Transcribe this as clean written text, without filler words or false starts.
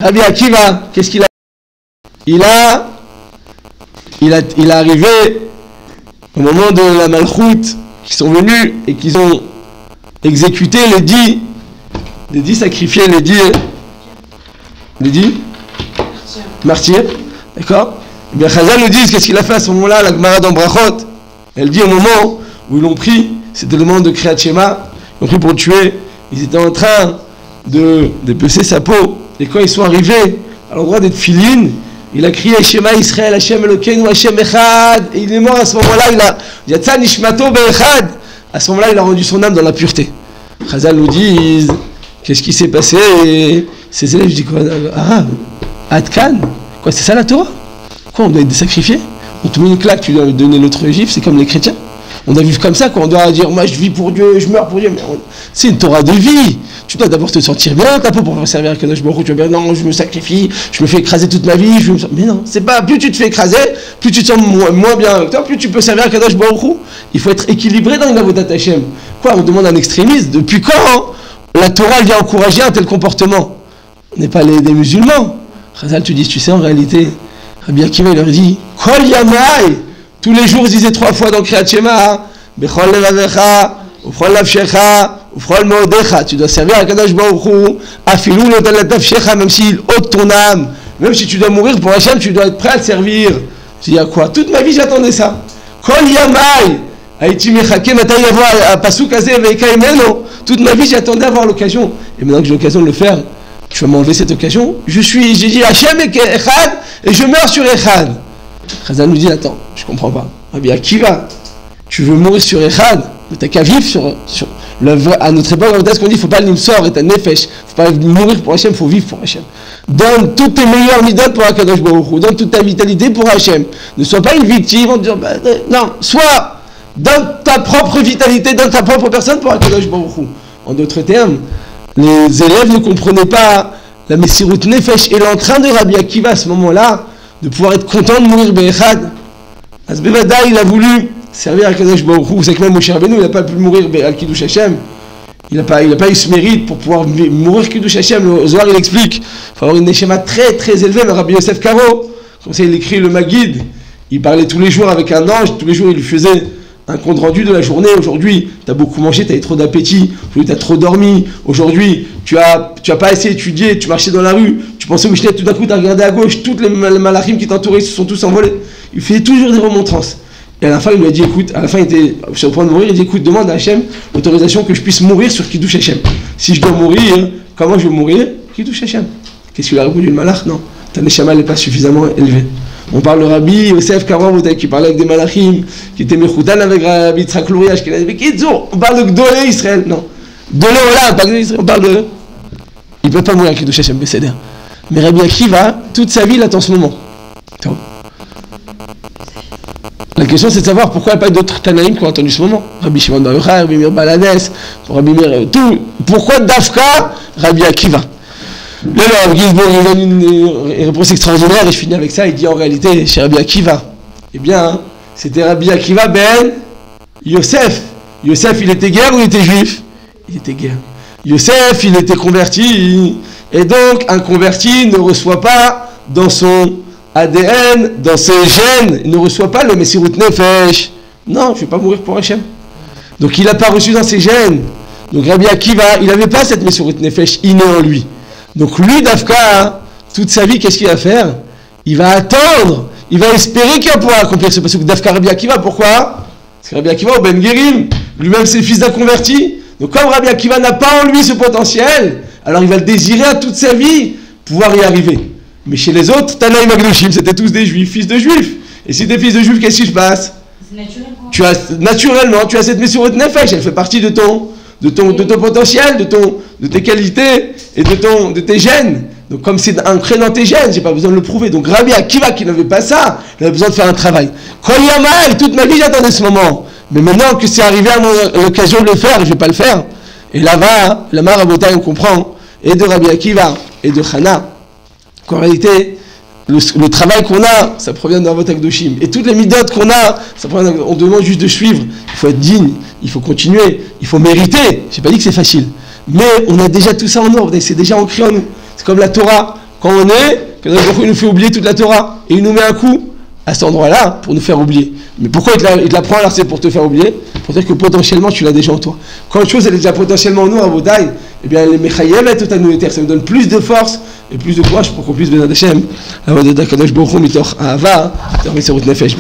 Rabbi Akiva, qu'est-ce qu'il a? Il est arrivé au moment de la Malchoute, qui sont venus et qu'ils ont exécuté les dix sacrifiés, les dix martyrs, d'accord? Et bien Chazal nous dit qu'est-ce qu'il a fait à ce moment-là, la Gemara dans Brachot. Elle dit au moment où ils l'ont pris, c'était le moment de Kriyat Shema, ils l'ont pris pour le tuer, ils étaient en train de dépecer sa peau, et quand ils sont arrivés à l'endroit des Tfilin, il a crié Shema Israël, Hashem Elokeinu, Hashem Echad, et il est mort à ce moment-là, il a Yatsa Nishmato Be'echad, à ce moment-là il a rendu son âme dans la pureté. Chazal nous dit, qu'est-ce qui s'est passé? Et ses élèves disent quoi? Ah, Adkan, quoi, c'est ça la Torah? Quoi, on doit être sacrifié? On te met une claque, tu dois donner l'autre juif, c'est comme les chrétiens. On doit vivre comme ça, quoi. On doit dire, moi je vis pour Dieu, je meurs pour Dieu. Mais c'est une Torah de vie. Tu dois d'abord te sentir bien, ta peau pour faire servir à Kadosh Baruch Hu. Tu vas dire, non, je me sacrifie, je me fais écraser toute ma vie. Mais non, c'est pas, plus tu te fais écraser, plus tu te sens moins bien avec toi, plus tu peux servir à Kadosh Baruch Hu. Il faut être équilibré dans une avodat Hashem. Quoi, on demande un extrémiste. Depuis quand la Torah vient encourager un tel comportement? On n'est pas des musulmans. Chazal, tu dis, tu sais, en réalité, Rabbi Akiva, il leur dit, Kol Yamai, tous les jours, ils disaient 3 fois dans Kriyat Shema, Bechol Levavecha, Ufrol Nafshecha, Ufrol Meodecha, tu dois servir à Kadosh Baruch Hu, Afilou Leotal Nafshecha, même s'il ôte ton âme, même si tu dois mourir pour Hachem, tu dois être prêt à te servir. Tu dis à quoi? Toute ma vie, j'attendais ça. Kol Yamai, Haïti Mechake, Matai Yavo, Pasuk Azeh, Veika Imeno, toute ma vie, j'attendais avoir l'occasion. Et maintenant que j'ai l'occasion de le faire, tu vas m'enlever cette occasion? J'ai dit Hachem Echad, et je meurs sur Echad. Chazal nous dit, attends, je comprends pas. Rabbi Akiva, tu veux mourir sur Echad, mais t'as qu'à vivre sur à notre époque, on dit, il ne faut pas l'imsor et ta nefesh, il ne faut pas mourir pour Hachem, il faut vivre pour Hachem. Donne toutes tes meilleures midot pour Akadosh Baruch Hu, donne toute ta vitalité pour Hachem. Ne sois pas une victime en disant, non, sois, donne ta propre vitalité, donne ta propre personne pour Akadosh Baruch Hu. En d'autres termes, les élèves ne comprenaient pas la Messirut Nefesh et l'entrain de Rabbi Akiva à ce moment-là, de pouvoir être content de mourir Be'echad. Asbevada, il a voulu servir à Kadosh Baruch Hu. Vous savez que même Moshe Rabbeinu, il n'a pas pu mourir à Kiddush Hashem. Il n'a pas eu ce mérite pour pouvoir mourir Kiddush Hashem. Le Zohar, il explique. Il faut avoir une neshama très très élevée. Mais Rabbi Yosef Karo, comme ça il écrit le Maguid, il parlait tous les jours avec un ange, tous les jours il lui faisait un compte rendu de la journée. Aujourd'hui, tu as beaucoup mangé, tu as eu trop d'appétit, aujourd'hui tu as trop dormi, aujourd'hui tu as pas assez étudié, tu marchais dans la rue, tu pensais au Mishneh, tout d'un coup tu as regardé à gauche, toutes les malachim qui t'entouraient se sont tous envolés. Il fait toujours des remontrances. Et à la fin, il lui a dit, écoute, à la fin il était sur le point de mourir, il dit, écoute, demande à Hachem l'autorisation que je puisse mourir sur Kiddush Hashem. Si je dois mourir, comment je vais mourir? Kiddush Hashem. Qu'est-ce qu'il a répondu le malach? Non, ta neshama n'est pas suffisamment élevée. On parle de Rabbi Yosef Karo, qui parlait avec des malachim, qui était mechoutan avec Rabbi Yitzhak Louria, qui avait dit, on parle de Gdolé Israël. Non, Gdolé Olam, pas Gdolé Israël, on parle de... Il ne peut pas mourir à Kiddush Hashem, Besséder. Mais Rabbi Akiva, toute sa vie, il attend ce moment. La question, c'est de savoir pourquoi il n'y a pas d'autres Tanaïm qui ont attendu ce moment. Rabbi Shimon Bar Yochai, Rabbi Meir Balades, Rabbi Meir, tout. Pourquoi Dafka, Rabbi Akiva? Là, alors, Gizbourg, il donne une réponse extraordinaire et je finis avec ça. Il dit en réalité, chez Rabbi Akiva, eh bien, c'était Rabbi Akiva ben Yosef. Yosef, il était guerre ou il était juif? Il était guerre. Yosef, il était converti. Et donc, un converti ne reçoit pas dans son ADN, dans ses gènes, il ne reçoit pas le Messirut Nefesh. Non, je ne vais pas mourir pour Hachem. Donc, il n'a pas reçu dans ses gènes. Donc, Rabbi Akiva, il n'avait pas cette Messirut Nefesh innée en lui. Donc, lui, Dafka, toute sa vie, qu'est-ce qu'il va faire? Il va attendre, il va espérer qu'il va pouvoir accomplir ce passage. Dafka Rabbi Akiva, pourquoi? Parce que Rabbi Akiva, au Ben Guérim, lui-même, c'est le fils d'un converti. Donc, comme Rabbi Akiva n'a pas en lui ce potentiel, alors il va le désirer à toute sa vie, pouvoir y arriver. Mais chez les autres, Tanaïm Agnoshim, c'était tous des juifs, fils de juifs. Et si t'es fils de juifs, qu'est-ce qui se passe? Naturellement, tu as cette Messirut Nefesh, elle fait partie de ton potentiel, de tes qualités et de tes gènes. Donc comme c'est ancré dans tes gènes, j'ai pas besoin de le prouver. Donc Rabbi Akiva qui n'avait pas ça, il avait besoin de faire un travail. Kol Yamai, toute ma vie j'attendais ce moment. Mais maintenant que c'est arrivé à l'occasion de le faire, je vais pas le faire. Et là-bas, la Marabota, on comprend, et de Rabbi Akiva et de Chana, qu'en réalité, le travail qu'on a, ça provient de Avot HaKadoshim. Et toutes les midotes qu'on a, ça provient on demande juste de suivre. Il faut être digne, il faut continuer, il faut mériter. J'ai pas dit que c'est facile. Mais on a déjà tout ça en ordre et c'est déjà ancré en nous. C'est comme la Torah. quand on est, que il nous fait oublier toute la Torah. Et il nous met un coup à cet endroit-là pour nous faire oublier. Mais pourquoi il te l'apprend alors c'est pour te faire oublier? Pour dire que potentiellement tu l'as déjà en toi. Quand une chose elle est déjà potentiellement en nous, à Vodaï, eh bien les Mechayev et tout à nous, ça nous donne plus de force et plus de courage pour qu'on puisse bénir Hachem. La voix de Kadosh Baruch Hu mitoch Ahava, Torah Mesirut Nefesh.